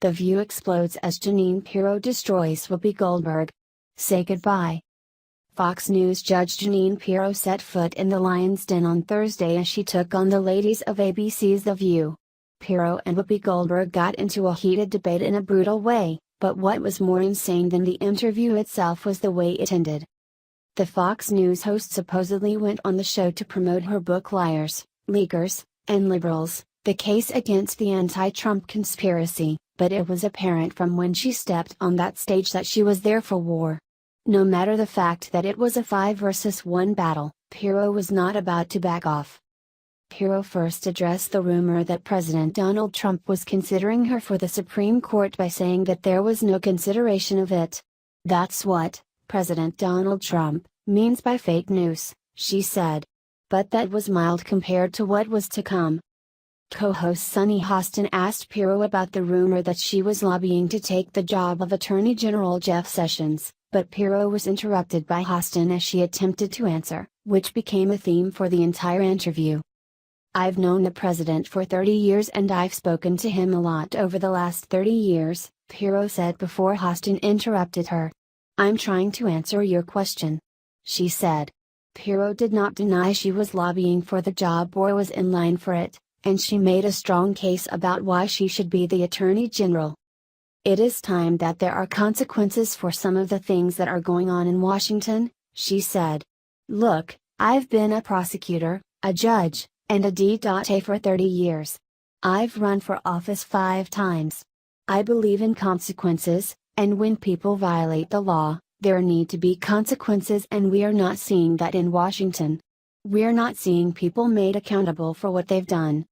The View explodes as Jeanine Pirro destroys Whoopi Goldberg. Say goodbye. Fox News judge Jeanine Pirro set foot in the lion's den on Thursday as she took on the ladies of ABC's The View. Pirro and Whoopi Goldberg got into a heated debate in a brutal way, but what was more insane than the interview itself was the way it ended. The Fox News host supposedly went on the show to promote her book Liars, Leakers, and Liberals, the case against the anti-Trump conspiracy, but it was apparent from when she stepped on that stage that she was there for war. No matter the fact that it was a 5-versus-1 battle, Pirro was not about to back off. Pirro first addressed the rumor that President Donald Trump was considering her for the Supreme Court by saying that there was no consideration of it. "That's what President Donald Trump means by fake news," she said. But that was mild compared to what was to come. Co-host Sunny Hostin asked Pirro about the rumor that she was lobbying to take the job of Attorney General Jeff Sessions, but Pirro was interrupted by Hostin as she attempted to answer, which became a theme for the entire interview. "I've known the president for 30 years and I've spoken to him a lot over the last 30 years, Pirro said before Hostin interrupted her. "I'm trying to answer your question," she said. Pirro did not deny she was lobbying for the job or was in line for it, and she made a strong case about why she should be the Attorney General. "It is time that there are consequences for some of the things that are going on in Washington," she said. "Look, I've been a prosecutor, a judge, and a DA for 30 years. I've run for office 5 times. I believe in consequences, and when people violate the law, there need to be consequences, and we are not seeing that in Washington. We're not seeing people made accountable for what they've done."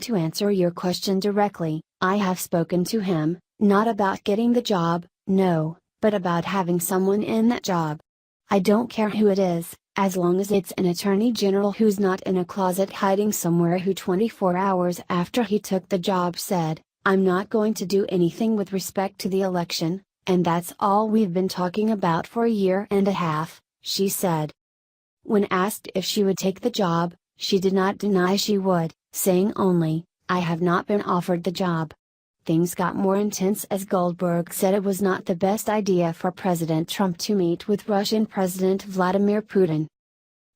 To answer your question directly, I have spoken to him, not about getting the job, no, but about having someone in that job. I don't care who it is, as long as it's an attorney general who's not in a closet hiding somewhere, who 24 hours after he took the job said, "I'm not going to do anything with respect to the election, and that's all we've been talking about for a year and a half," she said. When asked if she would take the job, she did not deny she would, saying only, "I have not been offered the job." Things got more intense as Goldberg said it was not the best idea for President Trump to meet with Russian President Vladimir Putin.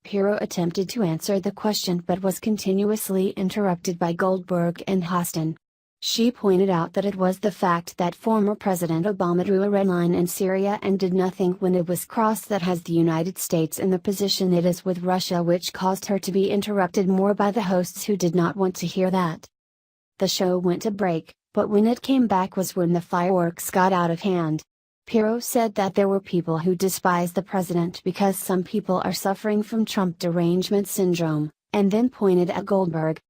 Pirro attempted to answer the question but was continuously interrupted by Goldberg and Hostin. She pointed out that it was the fact that former President Obama drew a red line in Syria and did nothing when it was crossed that has the United States in the position it is with Russia, which caused her to be interrupted more by the hosts who did not want to hear that. The show went to break, but when it came back was when the fireworks got out of hand. Pirro said that there were people who despise the president because some people are suffering from Trump derangement syndrome, and then pointed at Goldberg.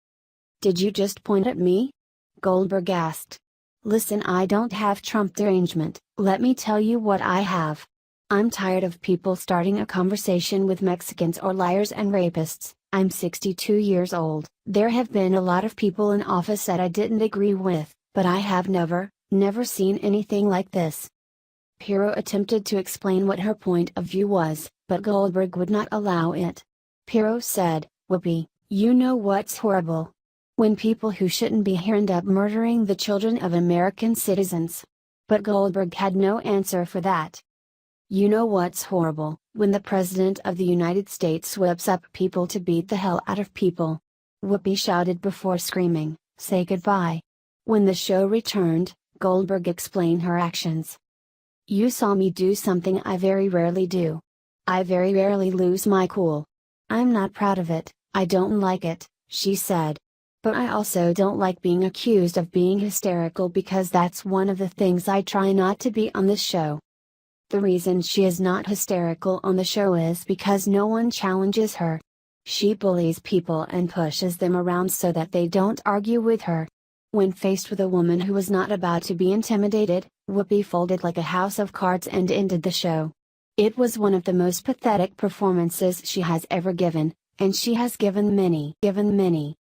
"Did you just point at me?" Goldberg asked. "Listen, I don't have Trump derangement, let me tell you what I have. I'm tired of people starting a conversation with Mexicans or liars and rapists. I'm 62 years old. There have been a lot of people in office that I didn't agree with, but I have never seen anything like this." Pirro attempted to explain what her point of view was, but Goldberg would not allow it. Pirro said, "Whoopi, you know what's horrible? When people who shouldn't be here end up murdering the children of American citizens." But Goldberg had no answer for that. "You know what's horrible? When the President of the United States whips up people to beat the hell out of people." Whoopi shouted before screaming, "Say goodbye." When the show returned, Goldberg explained her actions. "You saw me do something I very rarely do. I very rarely lose my cool. I'm not proud of it, I don't like it," she said. "But I also don't like being accused of being hysterical because that's one of the things I try not to be on this show." The reason she is not hysterical on the show is because no one challenges her. She bullies people and pushes them around so that they don't argue with her. When faced with a woman who was not about to be intimidated, Whoopi folded like a house of cards and ended the show. It was one of the most pathetic performances she has ever given, and she has given many.